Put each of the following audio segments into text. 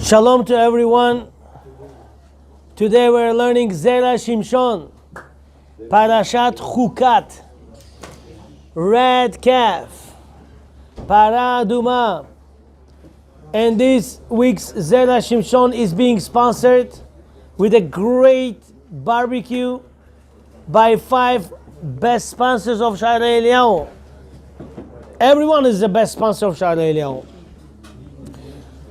Shalom to everyone. Today we're learning Zera Shimshon, Parashat Chukat, red calf, para aduma. And this week's Zera Shimshon is being sponsored with a great barbecue by 5 best sponsors of Sha'arei Eliyahu. Everyone is the best sponsor of Sha'arei Eliyahu.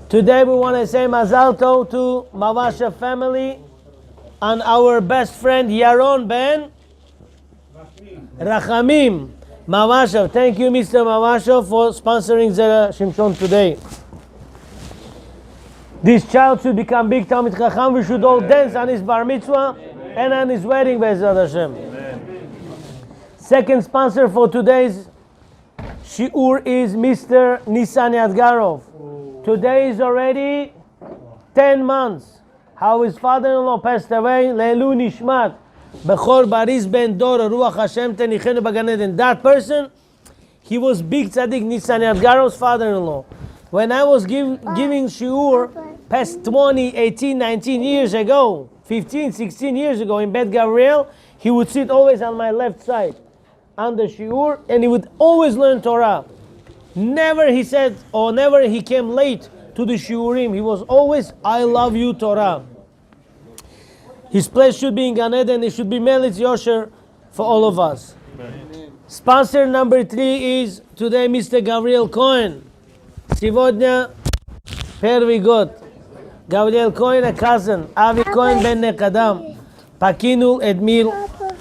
Today we want to say Mazal Tov to Mavasha family and our best friend Yaron Ben Rachamim Mavasha. Thank you, Mr. Mavasha, for sponsoring Zera Shimshon today. This child should become big Talmid Chacham. We should all dance on his bar mitzvah and on his wedding, Be'ezrat Hashem. Second sponsor for today's shiur is Mr. Nisan Yadgarov. Today is already 10 months how his father-in-law passed away. Leilu Nishmat Bechor Baris Ben Dor Ruach Hashem Tenichenu B'Gan Eden. That person, he was big tzaddik, Nisan Yadgarov's father-in-law. When I was giving shiur past 20, 18, 19 years ago, 15, 16 years ago in Bet Gabriel, he would sit always on my left side on the shiur, and he would always learn Torah. Never he said, or never he came late to the shiurim. He was always, I love you, Torah. His place should be in Gan Eden. It should be Melitz Yosher for all of us. Amen. Sponsor number 3 is today Mr. Gabriel Cohen. Сегодня первый год. Gabriel Cohen, a cousin. Avi Cohen ben Nekadam. Покинул Эдмир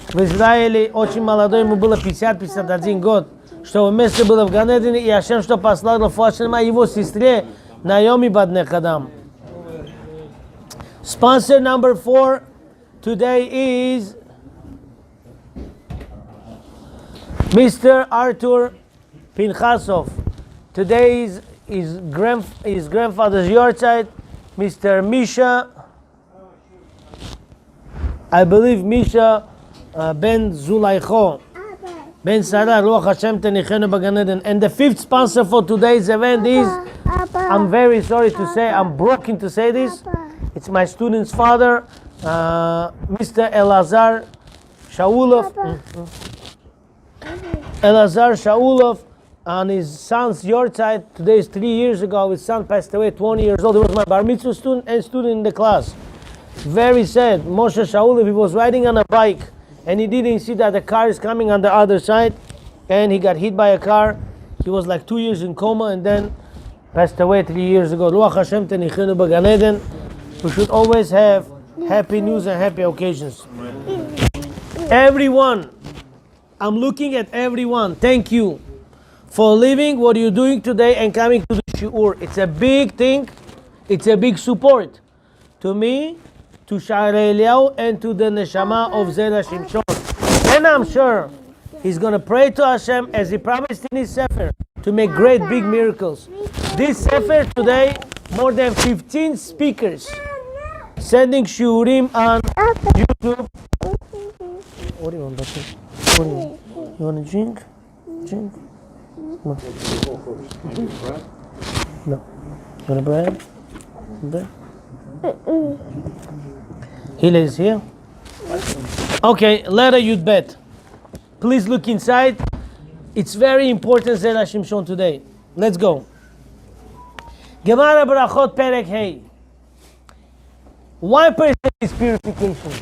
в Израиле. Очень молодой, ему было 50-51 год. Что вместе было в Ган Эдене, и Ашем, что послал рефуат шлема его сестре Наоми бат Некадам. Sponsor number 4 today is Mr. Arthur Pinchasov. Today is his grandfather's yahrzeit, Mr. Misha, I believe Misha Ben Zulaicho. Ben Sarah, Ruach Hashem Tenichenu B'Gan Eden. And the 5th sponsor for today's event is, I'm very sorry to say, I'm broken to say this, it's my student's father, Mr. Elazar Shaulov. Elazar Shaulov, and his son's yahrzeit. Today is 3 years ago. His son passed away, 20 years old. He was my bar mitzvah student and student in the class. Very sad. Moshe Shaulov, he was riding on a bike, and he didn't see that the car is coming on the other side, and he got hit by a car. He was like 2 years in coma, and then passed away 3 years ago. Ruach Hashem Tenichenu B'Gan Eden. We should always have happy news and happy occasions. Everyone, I'm looking at everyone. Thank you for leaving what you're doing today and coming to the shiur. It's a big thing. It's a big support to me, to Sha'arei Eliyahu, and to the neshama of Zera Shimshon. And I'm sure he's going to pray to Hashem as he promised in his sefer to make great big miracles. This sefer today, more than 15 speakers sending shiurim on YouTube. What do you want, Doctor? What do you want? You want a drink? Drink? No. No. You want a bread? Bread? Hila is here. Okay, letter Yud Bet. Please look inside. It's very important Zera Shimshon today. Let's go. Gemara Brachot Perek Hey. Why person is purification?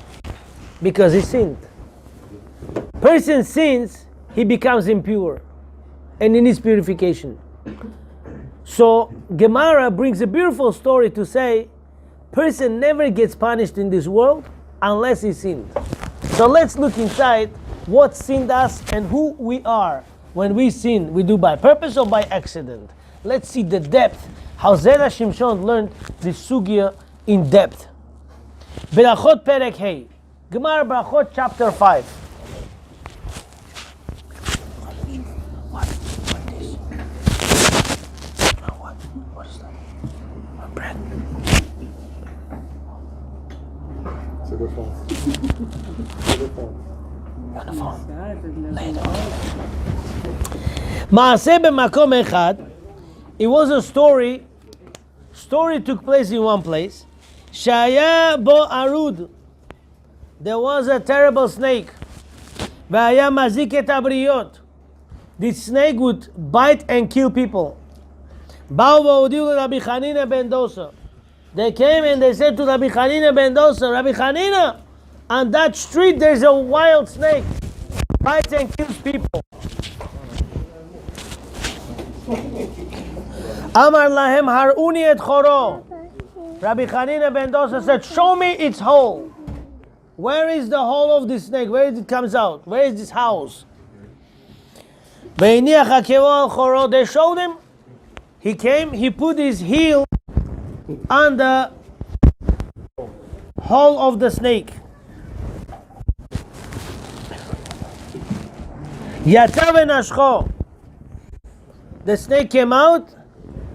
Because he sinned. Person sins, he becomes impure, and he needs purification. So Gemara brings a beautiful story to say, person never gets punished in this world unless he sinned. So let's look inside what sinned us and who we are. When we sin, we do by purpose or by accident. Let's see the depth, how Zera Shimshon learned this sugya in depth. Berachot Perek Hey. Gemara Brachot chapter 5. What is that? Bread. It's a good phone. You're on the phone. Later. Maaseh b'makom echad. It was a story story took place in one place. Shaya bo arud. There was a terrible snake. Vaya mazik et abriot. This snake would bite and kill people. Ba'u v'odiu Rabbi Chanina ben Dosa. They came and they said to Rabbi Chanina ben Dosa, Rabbi Chanina, on that street there's a wild snake. Bites and kills people. Amar lahem haruni et choro. Rabbi Chanina ben Dosa said, show me its hole. Where is the hole of this snake? Where it comes out? Where is this house? They showed him. He came, he put his heel on the hole of the snake. Yata v'nashcho. The snake came out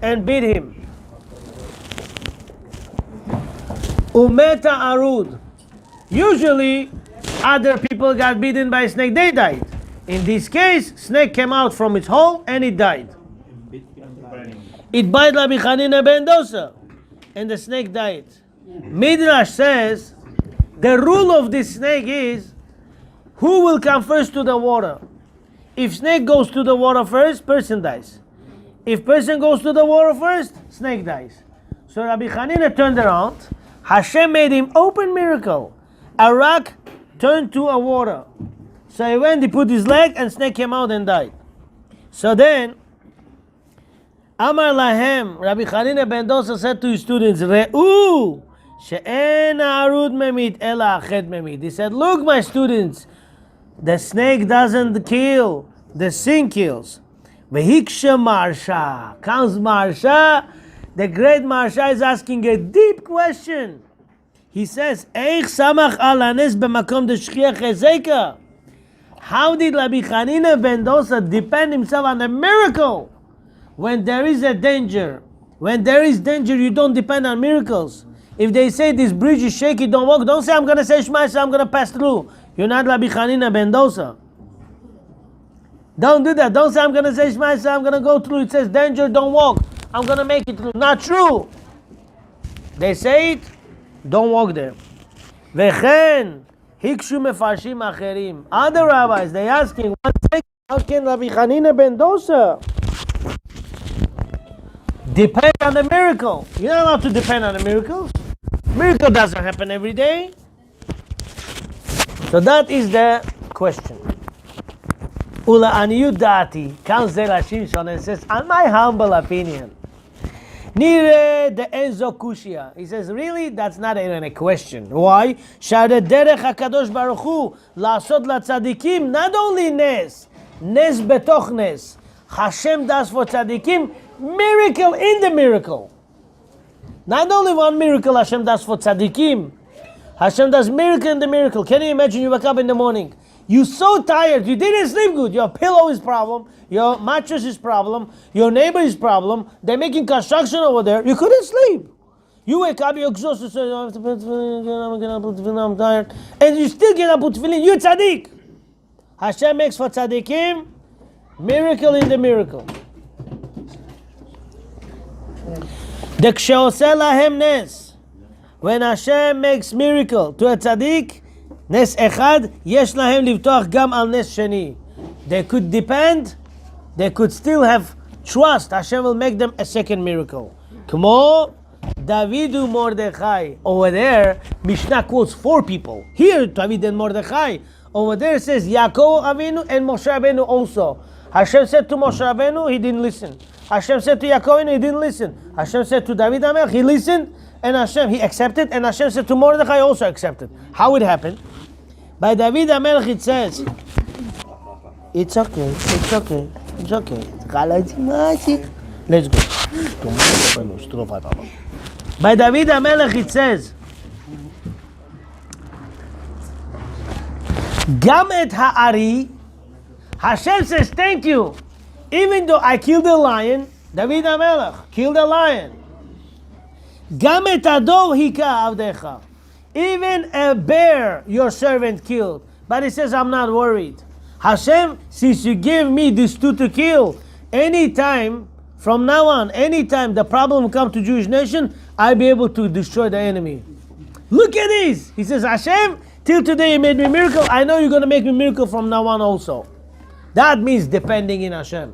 and bit him. Umeta arud. Usually, other people got bitten by a snake, they died. In this case, snake came out from its hole and it died. It bit Rabbi Chanina ben Dosa, and the snake died. Midrash says, the rule of this snake is, who will come first to the water? If snake goes to the water first, person dies. If person goes to the water first, snake dies. So Rabbi Chanina turned around. Hashem made him open miracle. A rock turned to a water. So he went, he put his leg, and snake came out and died. So then, Amar lahem, Rabbi Chanina ben Dosa said to his students, Re'u, she'en arud memit, ela ached memit. He said, look, my students, the snake doesn't kill, the sin kills. Vehiksha Marsha. Comes Marsha. The great Marsha is asking a deep question. He says, Eich samach alanes b'makom d'shchiach ezeka. How did Rabbi Chanina ben Dosa depend himself on a miracle? When there is a danger, when there is danger, you don't depend on miracles. If they say this bridge is shaky, don't walk. Don't say, I'm going to say Shema, so I'm going to pass through. You're not Rabbi Chanina ben Dosa. Don't do that. Don't say, I'm going to say Shema, so I'm going to go through. It says danger, don't walk. I'm going to make it through. Not true. They say it, don't walk there. Vechen, hikshu mefarshim acherim. Other rabbis, they asking, how can Rabbi Chanina ben Dosa depend on the miracle? You're not allowed to depend on the miracles. Miracle doesn't happen every day. So that is the question. Ula aniyut dati, comes Zera Shimshon and says, on my humble opinion, Nire de enzo kushia. He says, really? That's not even a question. Why? Share derech HaKadosh Baruch Hu la'asod latzadikim, not only nes betoch nes. Hashem does for tzadikim miracle in the miracle. Not only one miracle Hashem does for tzadikim. Hashem does miracle in the miracle. Can you imagine you wake up in the morning? You're so tired, you didn't sleep good. Your pillow is problem, your mattress is problem, your neighbor is problem, they're making construction over there, you couldn't sleep. You wake up, you're exhausted, so I'm tired, and you still get up with tefillin, you're tzaddik. Hashem makes for tzaddikim miracle in the miracle. The ksheoseh lahem nes. When Hashem makes miracle to a tzaddik, nes echad, yesh lahem livtoach gam al nes sheni. They could depend, they could still have trust. Hashem will make them a second miracle. Kmo Davidu Mordechai. Over there, Mishnah quotes 4 people. Here, David and Mordechai. Over there it says Yaakov Avinu and Moshe Rabbeinu also. Hashem said to Moshe Rabbeinu, he didn't listen. Hashem said to Yaakov Avinu, he didn't listen. Hashem said to David HaMelech, he listened, and Hashem, he accepted, and Hashem said to Mordechai, also accepted. How it happened? By David HaMelech it says, it's okay, it's okay, it's okay. Let's go. By David HaMelech it says, Gam et ha'ari, Hashem says, thank you. Even though I killed a lion, David HaMelech killed a lion. Gam et adov hika avdecha. Even a bear your servant killed. But he says, I'm not worried. Hashem, since you give me these 2 to kill, anytime from now on, anytime the problem comes to Jewish nation, I'll be able to destroy the enemy. Look at this. He says, Hashem, till today you made me miracle. I know you're going to make me miracle from now on also. That means depending in Hashem.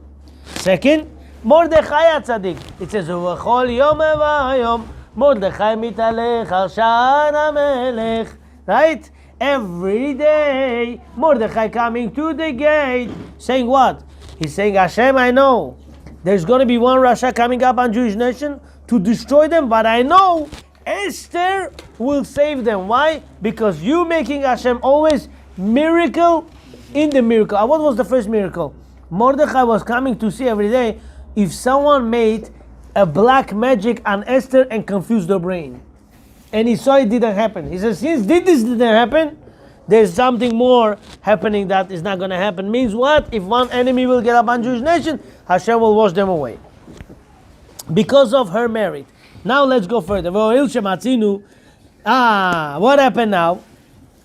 Second, Mordechai HaTzadik. It says, Uvachol yom v'ayom Mordechai mitalech al sha'ar HaMelech. Right? Every day, Mordechai coming to the gate. Saying what? He's saying, Hashem, I know there's going to be one Rasha coming up on Jewish nation to destroy them, but I know Esther will save them. Why? Because you making Hashem always miracle in the miracle. What was the first miracle? Mordechai was coming to see every day if someone made a black magic on Esther and confused her brain. And he saw it didn't happen. He says, since this didn't happen, there's something more happening that is not going to happen. Means what? If one enemy will get up on Jewish nation, Hashem will wash them away. Because of her merit. Now let's go further. What happened now?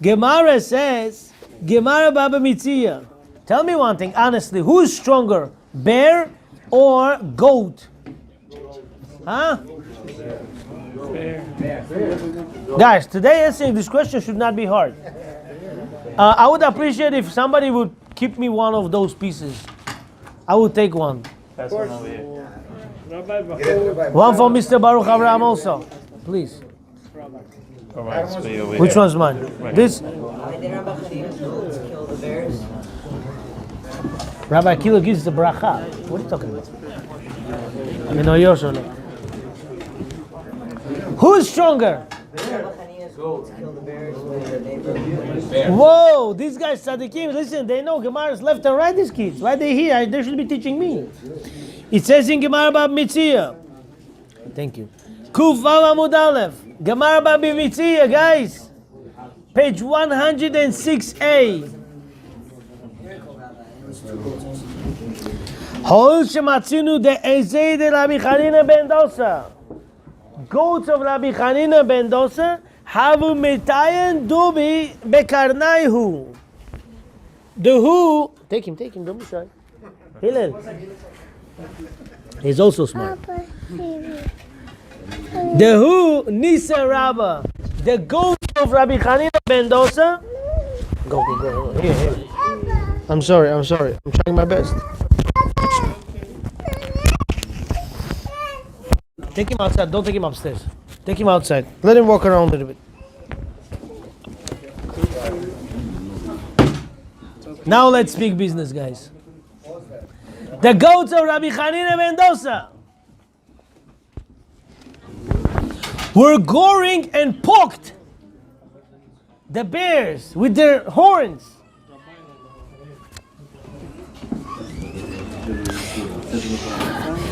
Gemara says, Gemara Baba Mitzia. Tell me one thing, honestly, who's stronger, bear or goat? Huh? Guys, today answering this question should not be hard. I would appreciate if somebody would keep me one of those pieces. I would take one. That's one over here. One for Mr. Baruch Abraham also, please. Which one's mine? Right. This? Rabbi Akilov gives the bracha. What are you talking about? You know yours or not? Who's stronger? Whoa, these guys tzaddikim, listen, they know Gemara's left and right, these kids. Why are they here? They should be teaching me. It says in Gemara Bab Mitzia. Thank you. Kuf Vav Amud Aleph. Gemara Bab Mitzia, guys. Page 106a. Hol shematzinu de ezei de Rabbi Chanina ben Dosa. Goats of Rabbi Chanina ben Dosa havu mitayen dubi bekarnaihu. The who? Take him, don't be shy. Hillel. He's also smart. The who? Nisa Rabba. The goat of Rabbi Chanina ben Dosa. Go. Here. I'm sorry. I'm trying my best. Take him outside. Don't take him upstairs. Take him outside. Let him walk around a little bit. Now let's speak business, guys. The goats of Rabbi Chanina ben Dosa were goring and poked the bears with their horns.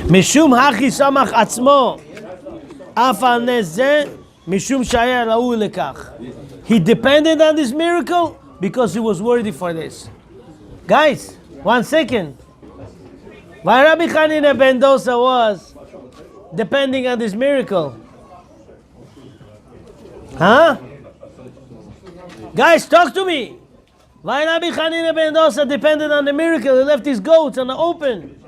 Mishum hachi samach atzmo af al nezeh mishum shaya ra'u lekach. He depended on this miracle because he was worthy for this. Guys, 1 second. Why Rabbi Chanina ben Dosa was depending on this miracle? Huh? Guys, talk to me. Why Rabbi Chanina ben Dosa depended on the miracle? He left his goats on the open.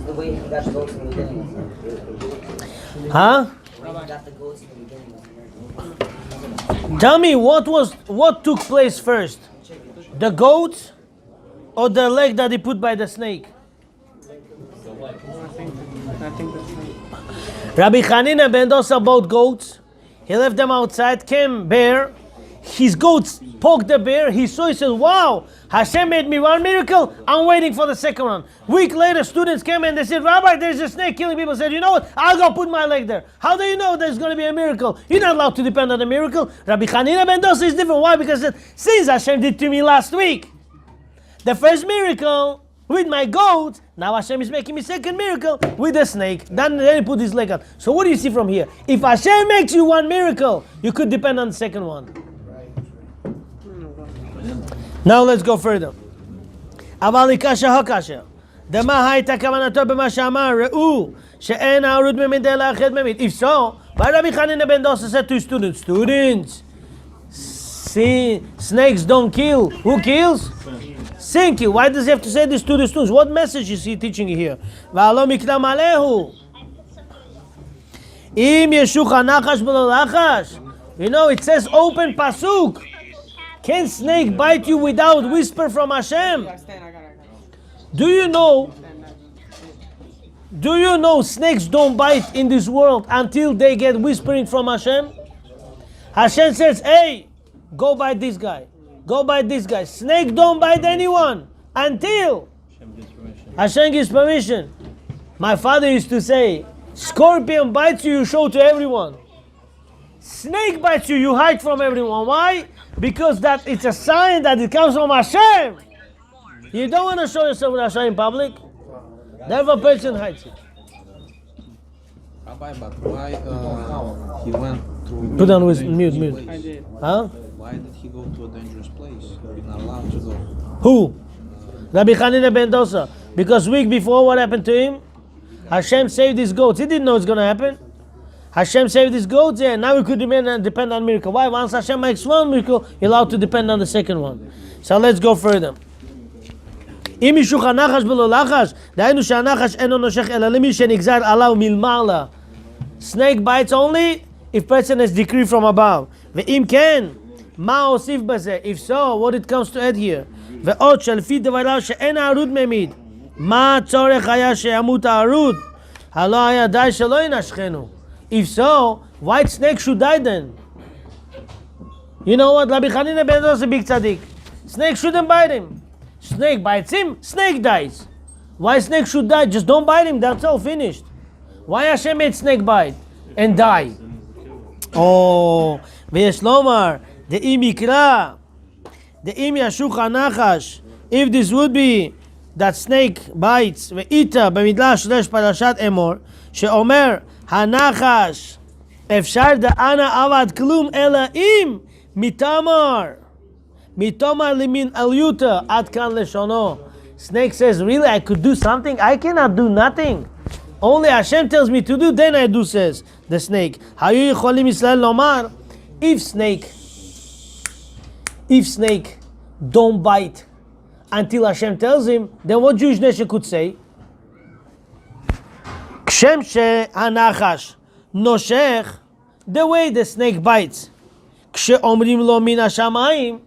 The way he got the goats in the beginning. Huh? The way he got the goats in the beginning. Tell me what took place first? The goat or the leg that he put by the snake? Rabbi Chanina ben Dosa bought goats. He left them outside. Came bear. His goats poked the bear. He saw. He said, "Wow, Hashem made me one miracle. I'm waiting for the second one." Week later, students came and they said, "Rabbi, there's a snake killing people." Said, "You know what? I'll go put my leg there." How do you know there's going to be a miracle? You're not allowed to depend on the miracle. Rabbi Chanina ben Dosa is different. Why? Because it said, since Hashem did to me last week, the first miracle with my goat, now Hashem is making me second miracle with the snake. Then he put his leg out. So what do you see from here? If Hashem makes you one miracle, you could depend on the second one. Now let's go further. אבל קשה הקשה. דמה הייתה כוונתו במה שאמר, ראו שאין הערות ממדי לאחד ממית. If so, why Rabbi Chanina ben Dosa said to students, see, snakes don't kill. Who kills? Think it. Why does he have to say this to the students? What message is he teaching here? V'alo mikram alehu. Im yeshucha nachash b'lo lachash. You know, it says open pasuk. Can snake bite you without whisper from Hashem? Do you know snakes don't bite in this world until they get whispering from Hashem? Hashem says, hey, go bite this guy. Go bite this guy. Snake don't bite anyone until Hashem gives permission. My father used to say, scorpion bites you, you show to everyone. Snake bites you, you hide from everyone. Why? Because that it's a sign that it comes from Hashem. You don't want to show yourself with Hashem in public. Never person hides it. Rabbi, but why he went to... Put on with mute. I did. Huh? Why did he go to a dangerous place? You're not allowed to go. Who? Rabbi Chaim ben Dosa. Because week before, what happened to him? Hashem saved his goats. He didn't know it's going to happen. Hashem saved his goats, and now we could depend on miracle. Why? Once Hashem makes one miracle, you're allowed to depend on the second one. So let's go further. אם ישוך הנחש בלא לחש, דהיינו שהנחש אינו נושך אלא למי שנגזר עליו מלמעלה. Snake bites only if person has decree from above. ואם כן, מה הוסיף בזה? If so, what it comes to add here? ועוד שלפי דבריו שאין הערוד ממית. מה הצורך היה שימות הערוד? הלא היה די שלא ינשכנו. If so, white snake should die then. You know what? Rabbi Chaim Kanievski is a big tzaddik. Snake shouldn't bite him. Snake bites him, snake dies. Why snake should die? Just don't bite him, that's all, finished. Why Hashem made snake bite and die? Oh, ויש לומר, דאם יקרא, דאם ישוך הנחש, if this would be that snake bites, ואיתה במדרש פרשת אמור, שאומר, הנחש, אפשר דאנה עבד כלום, אלא אם מתמר. Mitomar limin alyuta atkan leshono. Snake says, really, I could do something? I cannot do nothing. Only Hashem tells me to do, then I do, says the snake. Hayu yicholim Yisrael lomar. If snake don't bite until Hashem tells him, then what Jewish nation could say? Kshem she hanachash noshech, the way the snake bites. Kshe omrim lo min hashamayim.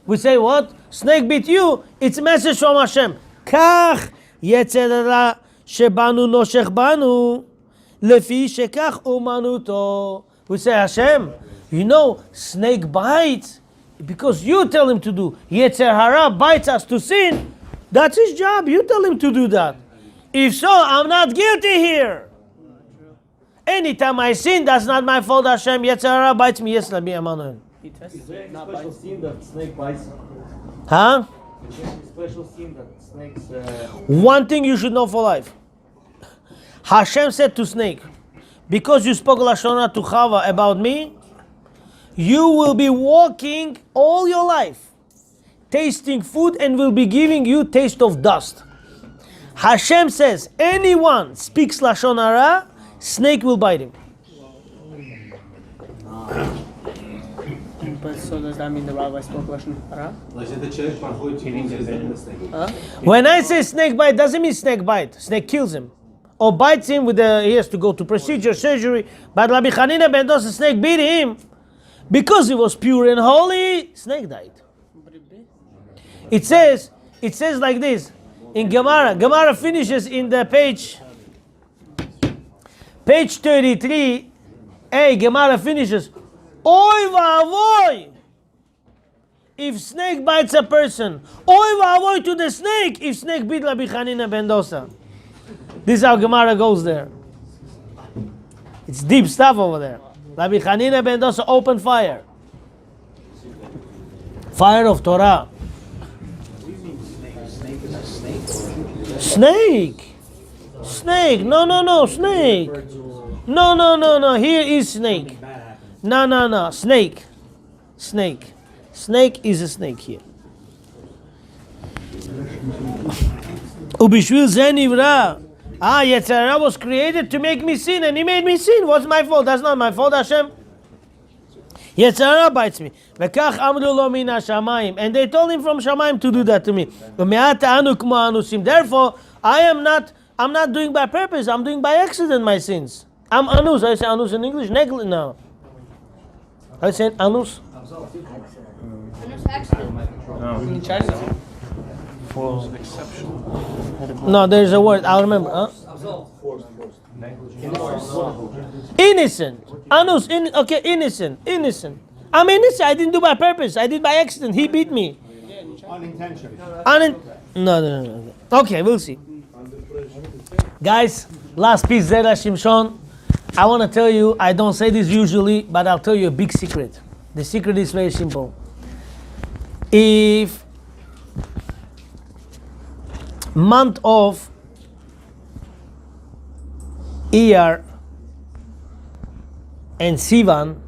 We say what? Snake bit you. It's a message from Hashem. Kach yetzer hara shebanu noshech banu lefi shekach umanuto. We say Hashem, you know, snake bites because you tell him to do. Yetzer hara bites us to sin. That's his job. You tell him to do that. If so, I'm not guilty here. Anytime I sin, that's not my fault. Hashem, yetzer hara bites me. Yes, Rabbi Emmanuel. He tested, Is there any not special bites. scene that snake bites? Huh? Is there any special scene that snakes... One thing you should know for life. Hashem said to snake, because you spoke Lashon Hara to Chava about me, you will be walking all your life, tasting food and will be giving you taste of dust. Hashem says, anyone speaks Lashon Hara, snake will bite him. But so does that mean the rabbi spoke Lashon Hara? When I say snake bite, doesn't mean snake bite. Snake kills him. Or bites him with he has to go to procedure, surgery. But Rabbi Chaim ben Dosa, snake beat him. Because he was pure and holy, snake died. It says like this in Gemara. Gemara finishes in the page 33. Hey, Gemara finishes. Oy va'avoy! If snake bites a person, oy va'avoy to the snake if snake bit Rabbi Chaim ben Dosa. This is how Gemara goes there. It's deep stuff over there. Rabbi Chaim ben Dosa opened fire. Fire of Torah. Snake. Snake. No, snake. No. Here is snake. No. Snake. Snake is a snake here. Ubishvil ze nivra. Yetzer hara was created to make me sin, and he made me sin. What's my fault? That's not my fault, Hashem. Yetzirah bites me. V'kach amru lo min hashamayim. And they told him from Shamayim to do that to me. V'me'at anu k'mo anusim. Therefore, I'm not doing by purpose. I'm doing by accident my sins. I'm anus. I say anus in English. No. I say anus. In Chinese. No, there's a word. I'll remember. Huh? Innocent. Anus. Okay, innocent. I'm innocent. I didn't do by purpose. I did by accident. He beat me. Unintentional. No. Okay, we'll see. Guys, last piece, Zera Shimshon. I want to tell you, I don't say this usually, but I'll tell you a big secret. The secret is very simple. If month of Iyar and Sivan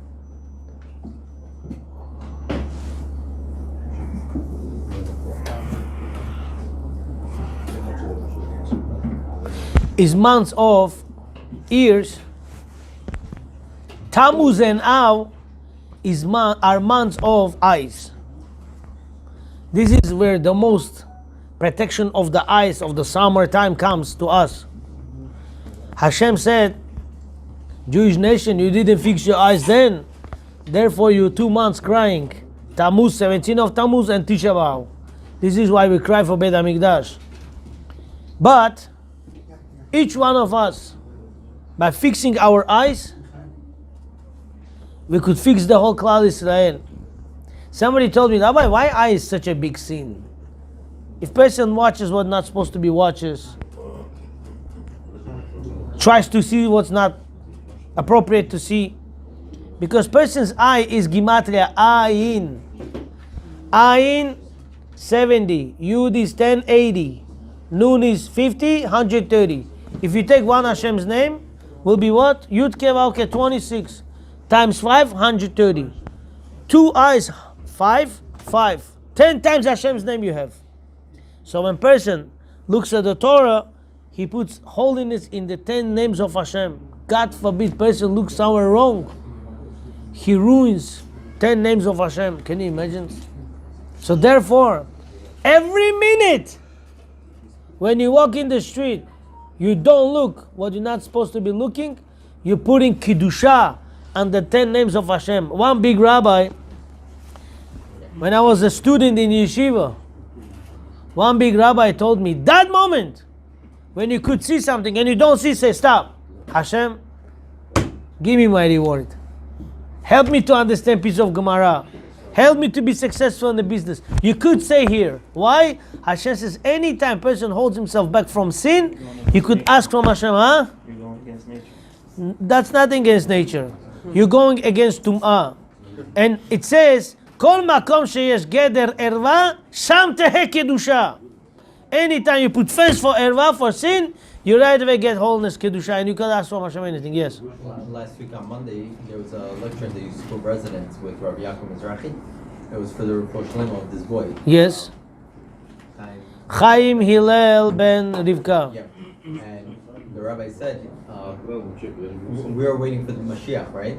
is months of ears, Tammuz and Av are months of eyes. This is where the most protection of the eyes of the summertime comes to us. Hashem said, Jewish nation, you didn't fix your eyes then, therefore you 2 months crying. Tammuz, 17 of Tammuz and Tisha B'Av. This is why we cry for Beit HaMikdash. But each one of us, by fixing our eyes, we could fix the whole Klal Israel. Somebody told me, Rabbi, why eye is such a big sin? If person watches what not supposed to be watches, tries to see what's not appropriate to see, because person's eye is gematria, ayin. Ayin, 70. Yud is 10, 80. Nun is 50, 130. If you take one Hashem's name, will be what? Yud Kevavke 26 times 5, 130. 2 eyes, 5. 10 times Hashem's name you have. So when person looks at the Torah, he puts holiness in the 10 names of Hashem. God forbid person looks somewhere wrong, he ruins 10 names of Hashem. Can you imagine? So therefore, every minute when you walk in the street, you don't look what you're not supposed to be looking. You're putting Kiddusha on the 10 names of Hashem. One big rabbi, when I was a student in yeshiva, one big rabbi told me, that moment when you could see something and you don't see, say stop. Hashem, give me my reward. Help me to understand piece of Gemara. Help me to be successful in the business. You could say here. Why? Hashem says anytime person holds himself back from sin, he could ask from Hashem, huh? You're going against nature. That's not against nature. You're going against Tum'ah. And it says, Kol makom sheyesh geder erva, sham teheh kedusha. Anytime you put fence for erva, for sin, you right away get holiness, kedusha, and you can ask from Hashem anything. Yes? Last week on Monday, there was a lecture in the youth school residence with Rabbi Chaim. It was for the Rosh Hashanah of this boy. Yes. Chaim Hillel ben Rivka. Yeah. And the rabbi said, we are waiting for the Mashiach, right?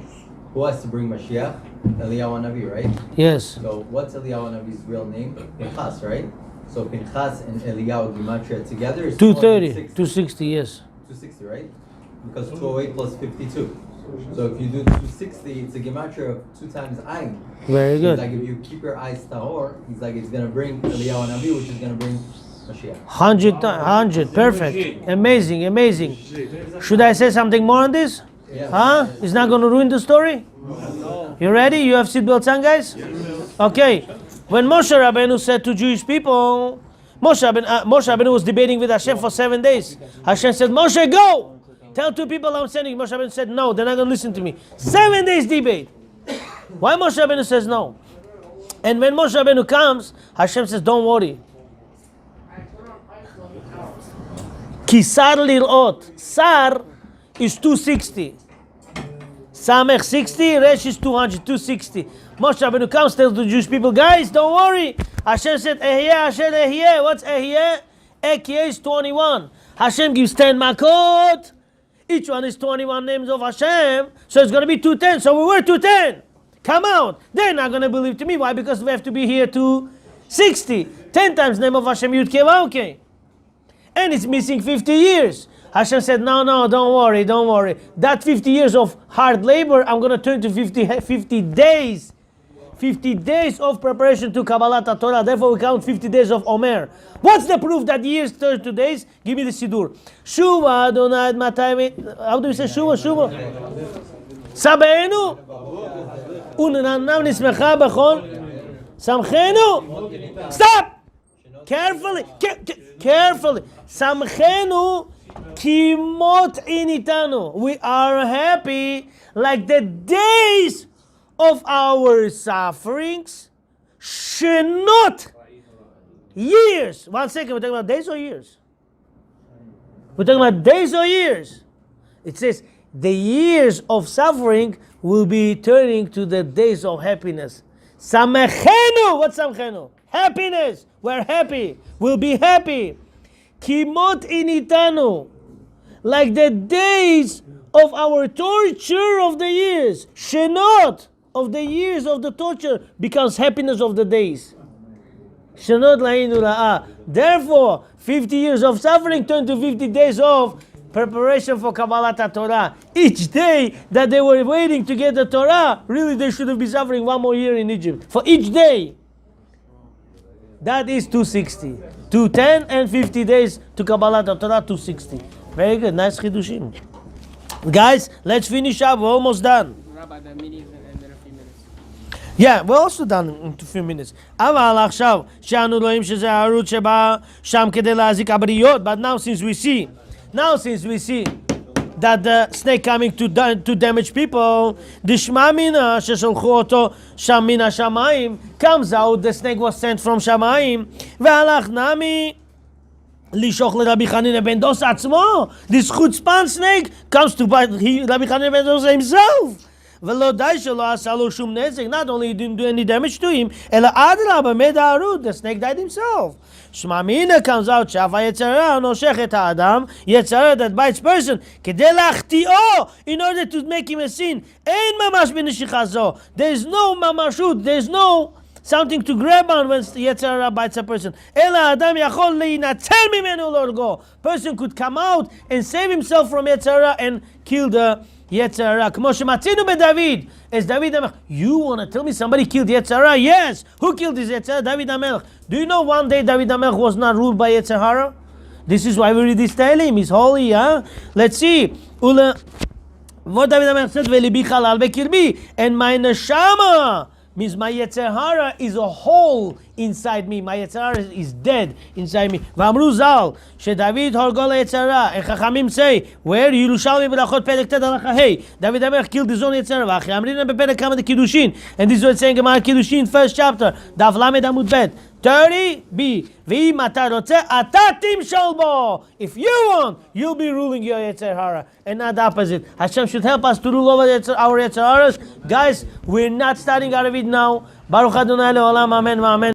Who has to bring Mashiach? Eliyahu Navi, right? Yes. So what's Eliyahu Navi's real name? Pinchas, right? So Pinchas and Eliyahu Gematria together is 230, 260, yes. 260, right? Because 208 plus 52. So if you do 260, it's a gematria of 2 times ayin. Very good. He's like, if you keep your eyes tahor, he's like, it's going to bring Eliyahu Navi, which is going to bring Mashiach. 100, perfect. Amazing. Should I say something more on this? Yeah. Huh? It's not going to ruin the story? No. You ready? You have seatbelts on, guys? Okay. When Moshe Rabbeinu said to Jewish people, Moshe Rabbeinu was debating with Hashem for 7 days. Hashem said, Moshe, go! Tell 2 people I'm sending. Moshe Rabbeinu said, no, they're not going to listen to me. 7 days debate. Why Moshe Rabbeinu says no? And when Moshe Rabbeinu comes, Hashem says, don't worry. Kisar lirot. Sar is 260. Samech 60, Resh is 200, 260. Moshe Rabbeinu comes, tells the Jewish people, guys, don't worry. Hashem said, Ehyeh, Hashem, Ehyeh. What's Ehyeh? Ehyeh is 21. Hashem gives 10 makot. Each one is 21 names of Hashem. So it's going to be 210. So we were 210. Come out. They're not going to believe to me. Why? Because we have to be here to 60. 10 times name of Hashem Yud Kei Vav Kei. And it's missing 50 years. Hashem said, no, don't worry. That 50 years of hard labor, I'm going to turn to 50 days. 50 days of preparation to Kabbalat Torah. Therefore, we count 50 days of Omer. What's the proof that years turn to days? Give me the Sidur. Shuva Adonai Matayim. How do we say Shuva? Sabeinu. Unanam nismecha bechol. Samchenu. Stop! Carefully. Carefully. Samchenu kimot initanu. We are happy like the days of our sufferings, shenot, years. 1 second, we're talking about days or years? We're talking about days or years? It says the years of suffering will be turning to the days of happiness. Samechenu, what's samechenu? Happiness. We're happy. We'll be happy. Kimot initanu, like the days of our torture of the years. Shenot, of the years of the torture, becomes happiness of the days. Shenot la'inu la'ah. Therefore, 50 years of suffering turn to 50 days of preparation for Kabbalat Torah. Each day that they were waiting to get the Torah, really they should have been suffering 1 more year in Egypt. For each day. That is 260. 210 and 50 days to Kabbalat Torah, 260. Very good, nice chidushim. Guys, let's finish up, we're almost done. Rabbi, the meeting is in a few minutes. Yeah, we're also done in a few minutes. אבל עכשיו, שאנו רואים שזה הערוץ שבא שם כדי להזיק הבריות, but now since we see that the snake coming to damage people, דשמע מינה ששלחו אותו שם מן השמיים, comes out, the snake was sent from שמיים, והלך נמי לישוך לרבי חנינא בן דוסא עצמו. This chutzpan snake comes to bite Rabbi Chaim ben Dosa himself. ולא די שלא עשה לו שום נזק. Not only he didn't do any damage to him, אלא אדרבה, מת הערוץ, the snake died himself. שמע מינה comes out שאף היצר הרע נושך את האדם, יצר הרע that bites person, כדי להחטיאו, in order to make him a sin. אין ממש בנשיכה זו. There is no ממשות, there is no something to grab on when Yetzer Hara bites a person. Ela Adam yachol leinatel mimenu lorgo. Person could come out and save himself from Yetzer Hara and kill the Yetzer Hara. Kmo shematzinu beDavid. As David HaMelech. You want to tell me somebody killed Yetzer Hara? Yes. Who killed this Yetzer Hara? David HaMelech. Do you know one day David HaMelech was not ruled by Yetzer Hara? This is why we read this Tehillim. He's holy, huh? Let's see. What David HaMelech said, Velibi chalal bekirbi. And my neshama means my Yetzer Hara is a hole inside me. My Yetzer Hara is dead inside me. V'amru zal, sheDavid horgo leYetzer Hara. And Chachamim say, where? Yerushalmi Berachot Perek Tet Halacha Hey. David HaMelech killed his own Yetzer Hara. V'achri amrina bePerek Kama de Kiddushin. And this is what it's saying Gemara Kiddushin, first chapter. Daf Lamed Amud Bet. 30b. V'im ata rotzeh ata timshol bo. If you want, you'll be ruling your Yetzer Hara, and not the opposite. Hashem should help us to rule over our Yetzer Haras. Guys, we're not starting Arvit now. Baruch Adonai le'olam, amen, amen.